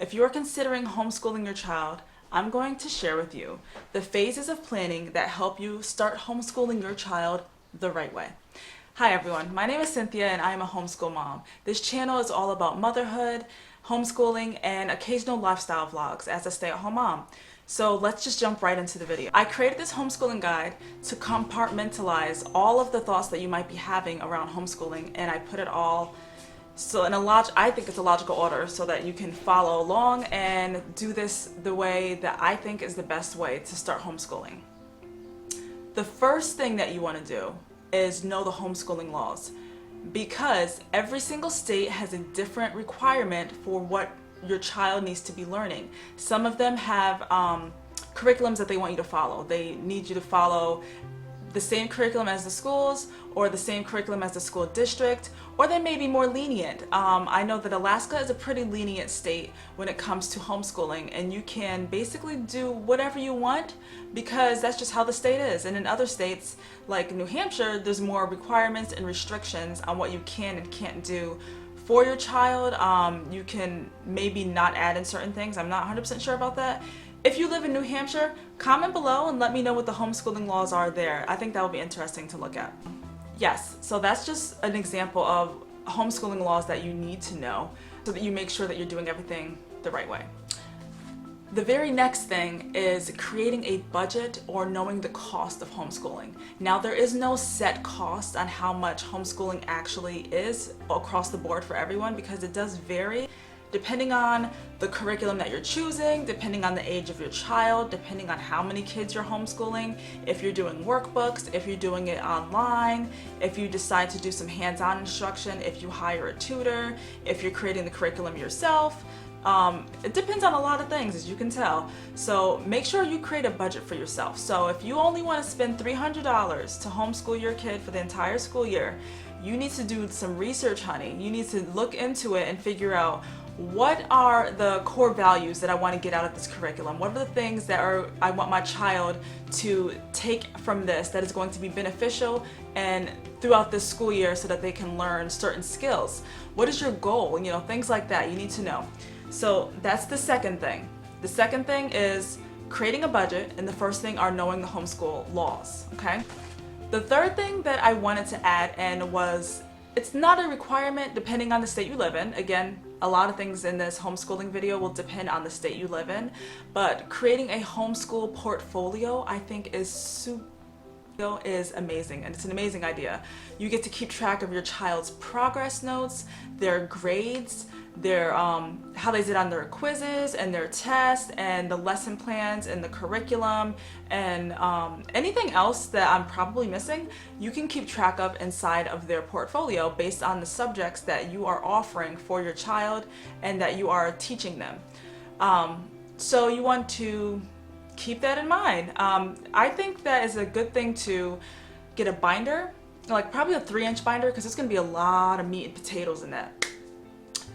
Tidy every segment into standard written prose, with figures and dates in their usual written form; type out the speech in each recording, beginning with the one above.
If you're considering homeschooling your child, I'm going to share with you the phases of planning that help you start homeschooling your child the right way. Hi everyone, my name is Cynthia and I am a homeschool mom. This channel is all about motherhood, homeschooling, and occasional lifestyle vlogs as a stay-at-home mom. So let's just jump right into the video. I created this homeschooling guide to compartmentalize all of the thoughts that you might be having around homeschooling, and I put it all so in I think it's a logical order so that you can follow along and do this the way that I think is the best way to start homeschooling. The first thing that you want to do is know the homeschooling laws, because every single state has a different requirement for what your child needs to be learning. Some of them have curriculums that they want you to follow. They need you to follow the same curriculum as the schools or the same curriculum as the school district, or they may be more lenient. I know that Alaska is a pretty lenient state when it comes to homeschooling, and you can basically do whatever you want because that's just how the state is. And in other states like New Hampshire, there's more requirements and restrictions on what you can and can't do for your child. You can maybe not add in certain things. I'm not 100% sure about that. If you live in New Hampshire, comment below and let me know what the homeschooling laws are there. I think that would be interesting to look at. Yes, so that's just an example of homeschooling laws that you need to know so that you make sure that you're doing everything the right way. The very next thing is creating a budget or knowing the cost of homeschooling. Now, there is no set cost on how much homeschooling actually is across the board for everyone, because it does vary depending on the curriculum that you're choosing, depending on the age of your child, depending on how many kids you're homeschooling, if you're doing workbooks, if you're doing it online, if you decide to do some hands-on instruction, if you hire a tutor, if you're creating the curriculum yourself. It depends on a lot of things, as you can tell. So make sure you create a budget for yourself. So if you only want to spend $300 to homeschool your kid for the entire school year, you need to do some research, honey. You need to look into it and figure out, what are the core values that I want to get out of this curriculum? What are the things that I want my child to take from this that is going to be beneficial and throughout this school year so that they can learn certain skills? What is your goal? You know, things like that you need to know. So that's the second thing. The second thing is creating a budget, and the first thing are knowing the homeschool laws, okay? The third thing that I wanted to add in was, it's not a requirement depending on the state you live in. Again, a lot of things in this homeschooling video will depend on the state you live in, but creating a homeschool portfolio, I think is amazing, and it's an amazing idea. You get to keep track of your child's progress notes, their grades, their how they did on their quizzes and their tests, and the lesson plans and the curriculum, and anything else that I'm probably missing. You can keep track of inside of their portfolio based on the subjects that you are offering for your child and that you are teaching them. So you want to keep that in mind. I think that is a good thing to get a binder, like probably a 3-inch binder, because there's going to be a lot of meat and potatoes in that.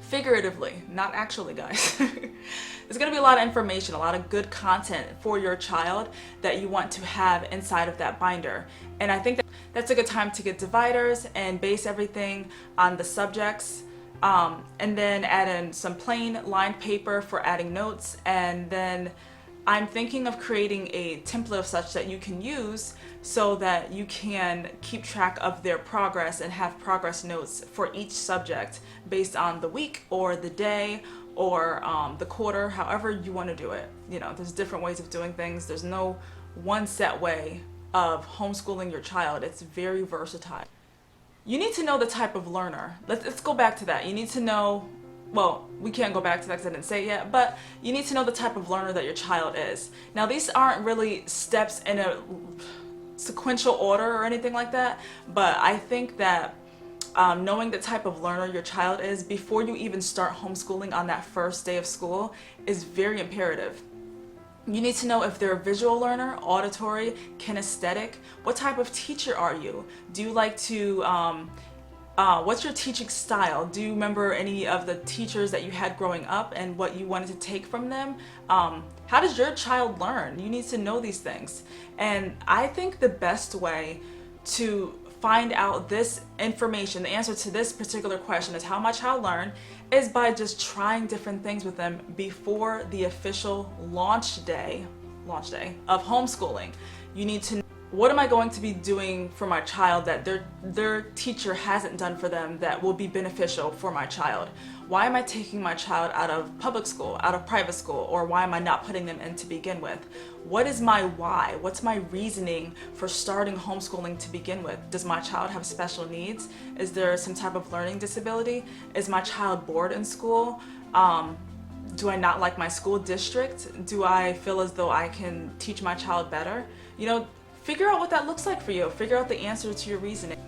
Figuratively, not actually, guys. There's going to be a lot of information, a lot of good content for your child that you want to have inside of that binder. And I think that's a good time to get dividers and base everything on the subjects, and then add in some plain lined paper for adding notes. And then I'm thinking of creating a template of such that you can use so that you can keep track of their progress and have progress notes for each subject based on the week or the day or the quarter, however you want to do it. You know, there's different ways of doing things. There's no one set way of homeschooling your child. It's very versatile. You need to know the type of learner. Let's go back to that. You need to know, well, we can't go back to that because I didn't say it yet, but you need to know the type of learner that your child is. Now, these aren't really steps in a sequential order or anything like that, but I think that knowing the type of learner your child is before you even start homeschooling on that first day of school is very imperative. You need to know if they're a visual learner, auditory, kinesthetic. What type of teacher are you? Do you like to what's your teaching style? Do you remember any of the teachers that you had growing up and what you wanted to take from them? How does your child learn? You need to know these things. And I think the best way to find out this information, the answer to this particular question is how my child learned, is by just trying different things with them before the official launch day of homeschooling. You need to know, what am I going to be doing for my child that their teacher hasn't done for them that will be beneficial for my child? Why am I taking my child out of public school, out of private school, or why am I not putting them in to begin with? What is my why? What's my reasoning for starting homeschooling to begin with? Does my child have special needs? Is there some type of learning disability? Is my child bored in school? Do I not like my school district? Do I feel as though I can teach my child better? Figure out what that looks like for you. Figure out the answer to your reasoning.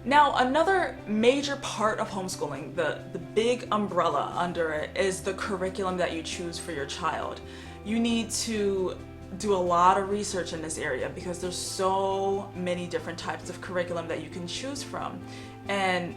Now, another major part of homeschooling, the big umbrella under it, is the curriculum that you choose for your child. You need to do a lot of research in this area because there's so many different types of curriculum that you can choose from. And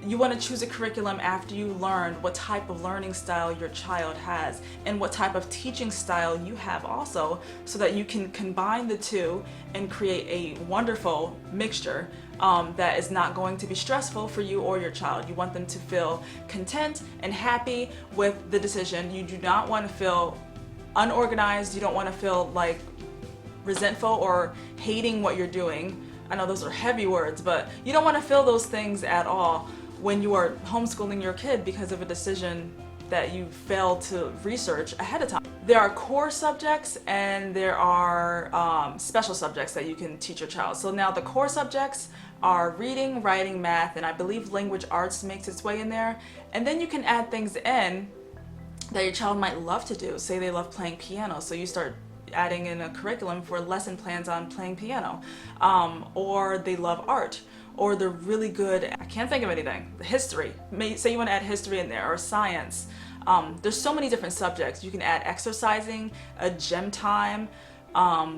you want to choose a curriculum after you learned what type of learning style your child has and what type of teaching style you have also, so that you can combine the two and create a wonderful mixture that is not going to be stressful for you or your child. You want them to feel content and happy with the decision. You do not want to feel unorganized. You don't want to feel like resentful or hating what you're doing. I know those are heavy words, but you don't want to feel those things at all when you are homeschooling your kid because of a decision that you failed to research ahead of time. There are core subjects and there are special subjects that you can teach your child. So now the core subjects are reading, writing, math, and I believe language arts makes its way in there. And then you can add things in that your child might love to do. Say they love playing piano, so you start adding in a curriculum for lesson plans on playing piano. Or they love art, or they're really good, I can't think of anything, history. Say you want to add history in there, or science. There's so many different subjects. You can add exercising, a gym time,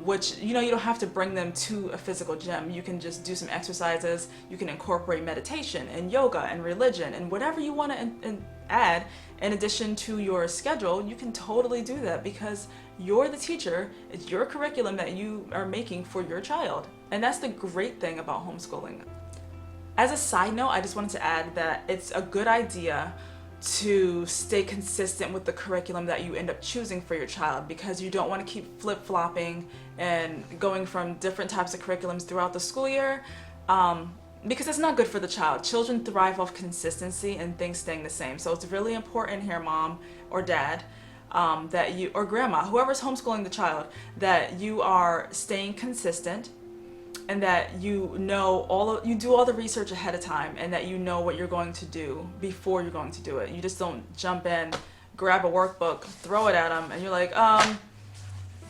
which you don't have to bring them to a physical gym. You can just do some exercises. You can incorporate meditation and yoga and religion and whatever you want to add in addition to your schedule. You can totally do that because you're the teacher. It's your curriculum that you are making for your child. And that's the great thing about homeschooling. As a side note, I just wanted to add that it's a good idea to stay consistent with the curriculum that you end up choosing for your child, because you don't want to keep flip-flopping and going from different types of curriculums throughout the school year, because it's not good for the child. Children thrive off consistency and things staying the same. So it's really important here, mom or dad, that you, or grandma, whoever's homeschooling the child, that you are staying consistent, and that you do all the research ahead of time, and that you know what you're going to do before you're going to do it. You just don't jump in, grab a workbook, throw it at them, and you're like,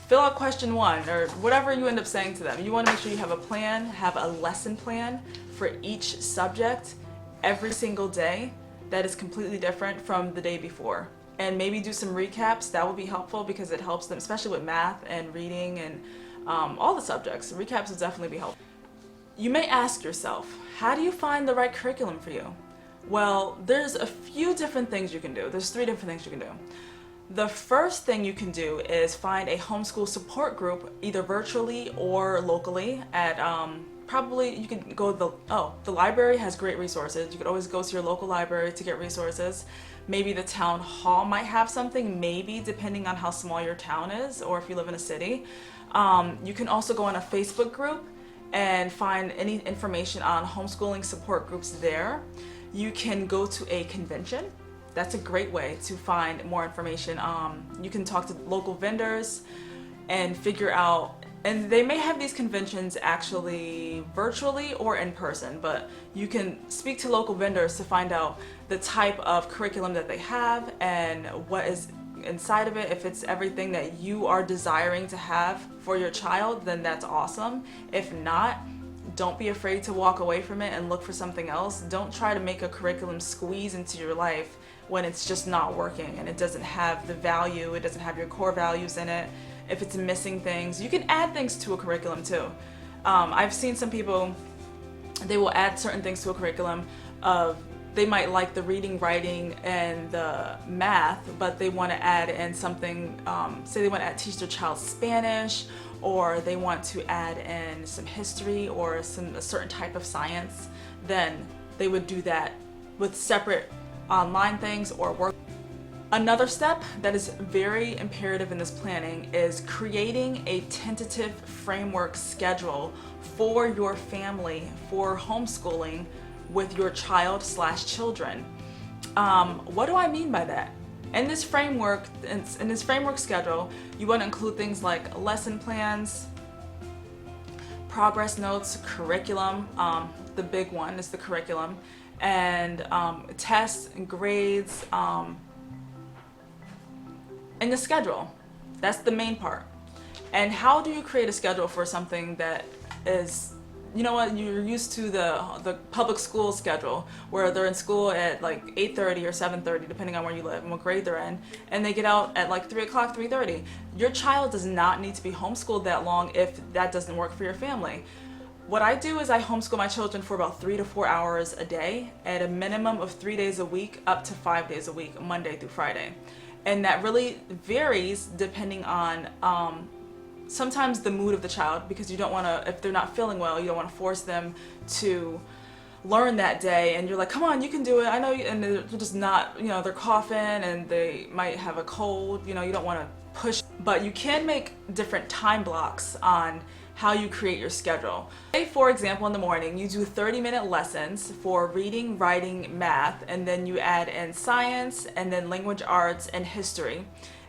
fill out question 1, or whatever you end up saying to them. You want to make sure you have a plan, have a lesson plan for each subject every single day that is completely different from the day before. And maybe do some recaps. That would be helpful because it helps them, especially with math and reading and all the subjects. Recaps will definitely be helpful. You may ask yourself, how do you find the right curriculum for you? Well, there's a few different things you can do. There's 3 different things you can do. The first thing you can do is find a homeschool support group, either virtually or locally at probably you can go to the library has great resources. You could always go to your local library to get resources. Maybe the town hall might have something, maybe, depending on how small your town is or if you live in a city. You can also go on a Facebook group and find any information on homeschooling support groups there. You can go to a convention. That's a great way to find more information. You can talk to local vendors and figure out, and they may have these conventions actually virtually or in person, but you can speak to local vendors to find out the type of curriculum that they have and what is inside of it. If it's everything that you are desiring to have for your child, then that's awesome. If not, don't be afraid to walk away from it and look for something else. Don't try to make a curriculum squeeze into your life when it's just not working and it doesn't have the value, it doesn't have your core values in it. If it's missing things, you can add things to a curriculum too. I've seen some people, they will add certain things to a curriculum of, they might like the reading, writing, and the math, but they want to add in something, say they want to teach their child Spanish or they want to add in some history or a certain type of science, then they would do that with separate online things or work. Another step that is very imperative in this planning is creating a tentative framework schedule for your family for homeschooling with your child/children. What do I mean by that? In this framework schedule, you want to include things like lesson plans, progress notes, curriculum. The big one is the curriculum, and tests and grades, and the schedule. That's the main part. And how do you create a schedule for something that is, you know what, you're used to the public school schedule where they're in school at like 8:30 or 7:30 depending on where you live and what grade they're in, and they get out at like 3 o'clock, 3:30. Your child does not need to be homeschooled that long if that doesn't work for your family. What I do is I homeschool my children for about 3 to 4 hours a day at a minimum of 3 days a week up to 5 days a week, Monday through Friday. And that really varies depending on sometimes the mood of the child, because you don't want to, if they're not feeling well, you don't want to force them to learn that day, and you're like, come on, you can do it, I know you, and they're just not, you know, they're coughing and they might have a cold, you know, you don't want to push. But you can make different time blocks on how you create your schedule. Say, for example, in the morning you do 30-minute lessons for reading, writing, math, and then you add in science and then language arts and history.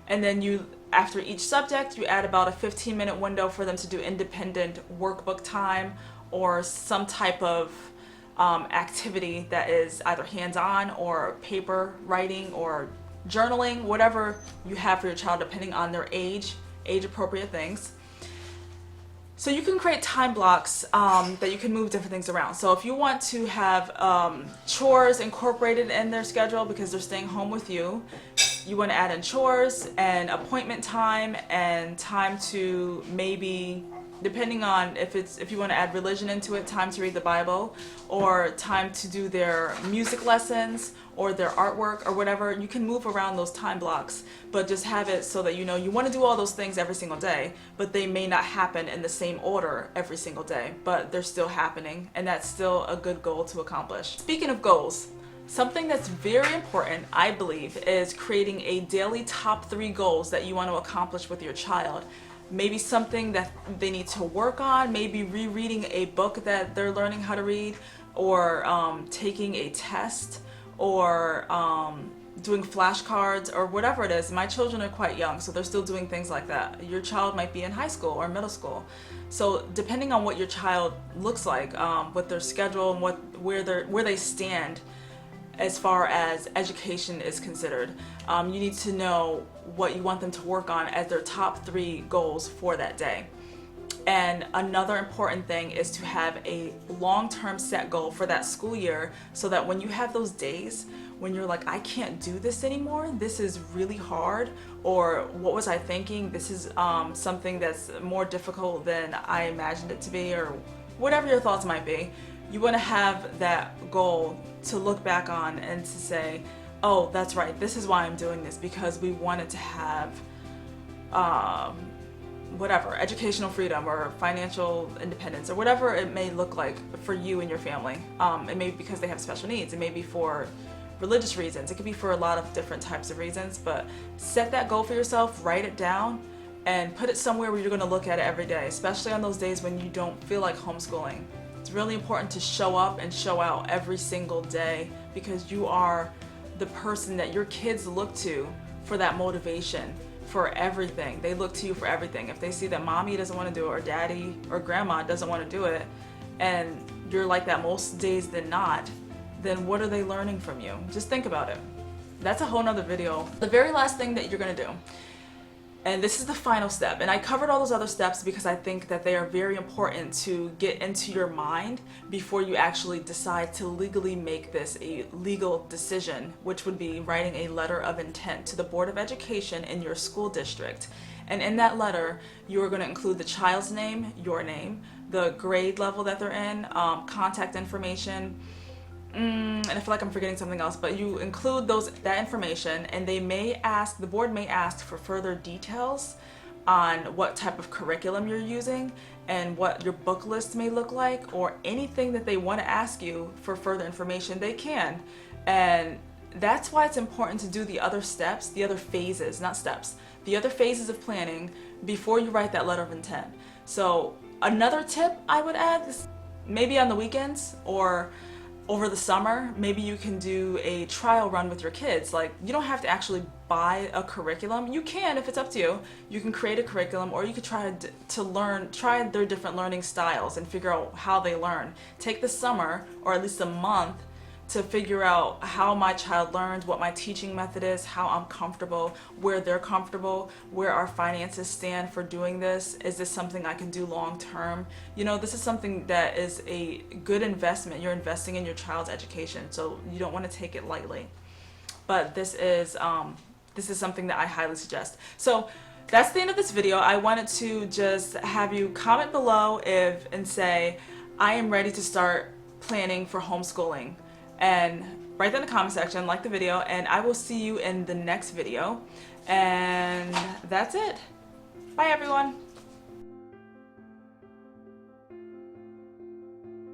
And then you, after each subject, you add about a 15-minute window for them to do independent workbook time or some type of activity that is either hands-on or paper writing or journaling, whatever you have for your child depending on their age appropriate things. So you can create time blocks that you can move different things around. So if you want to have chores incorporated in their schedule because they're staying home with you, you want to add in chores and appointment time and time to maybe, depending on if you want to add religion into it, time to read the Bible, or time to do their music lessons or their artwork or whatever. You can move around those time blocks, but just have it so that you know you want to do all those things every single day, but they may not happen in the same order every single day, but they're still happening, and that's still a good goal to accomplish. Speaking of goals, something that's very important, I believe, is creating a daily top 3 goals that you want to accomplish with your child. Maybe something that they need to work on, maybe rereading a book that they're learning how to read, or taking a test, or doing flashcards, or whatever it is. My children are quite young, so they're still doing things like that. Your child might be in high school or middle school. So depending on what your child looks like, with their schedule and where they stand as far as education is considered, you need to know what you want them to work on as their top 3 goals for that day. And another important thing is to have a long-term set goal for that school year, so that when you have those days when you're like, I can't do this anymore, this is really hard, or what was I thinking, this is something that's more difficult than I imagined it to be, or whatever your thoughts might be, you want to have that goal to look back on and to say, oh, that's right, this is why I'm doing this, because we wanted to have whatever, educational freedom or financial independence, or whatever it may look like for you and your family. It may be because they have special needs, it may be for religious reasons, it could be for a lot of different types of reasons. But set that goal for yourself, write it down, and put it somewhere where you're going to look at it every day, especially on those days when you don't feel like homeschooling. It's really important to show up and show out every single day, because you are the person that your kids look to for that motivation, for everything. They look to you for everything. If they see that mommy doesn't want to do it, or daddy or grandma doesn't want to do it, and you're like that most days than not, then what are they learning from you? Just think about it. That's a whole nother video. The very last thing that you're going to do, and this is the final step, and I covered all those other steps because I think that they are very important to get into your mind before you actually decide to legally make this a legal decision, which would be writing a letter of intent to the Board of Education in your school district. And in that letter, you are going to include the child's name, your name, the grade level that they're in, contact information, and I feel like I'm forgetting something else, but you include that information, and the board may ask for further details, on what type of curriculum you're using and what your book list may look like, or anything that they want to ask you for further information, they can. And that's why it's important to do the other steps, the other phases, not steps, the other phases of planning before you write that letter of intent. So another tip I would add is maybe on the weekends or over the summer, maybe you can do a trial run with your kids. Like, you don't have to actually buy a curriculum. You can, if it's up to you. You can create a curriculum, or you could try their different learning styles and figure out how they learn. Take the summer, or at least a month, to figure out how my child learns, what my teaching method is, how I'm comfortable, where they're comfortable, where our finances stand for doing this. Is this something I can do long term? You know, this is something that is a good investment. You're investing in your child's education, so you don't want to take it lightly. But this is something that I highly suggest. So that's the end of this video. I wanted to just have you comment below and say, I am ready to start planning for homeschooling. And write that in the comment section, like the video, and I will see you in the next video. And that's it. Bye, everyone.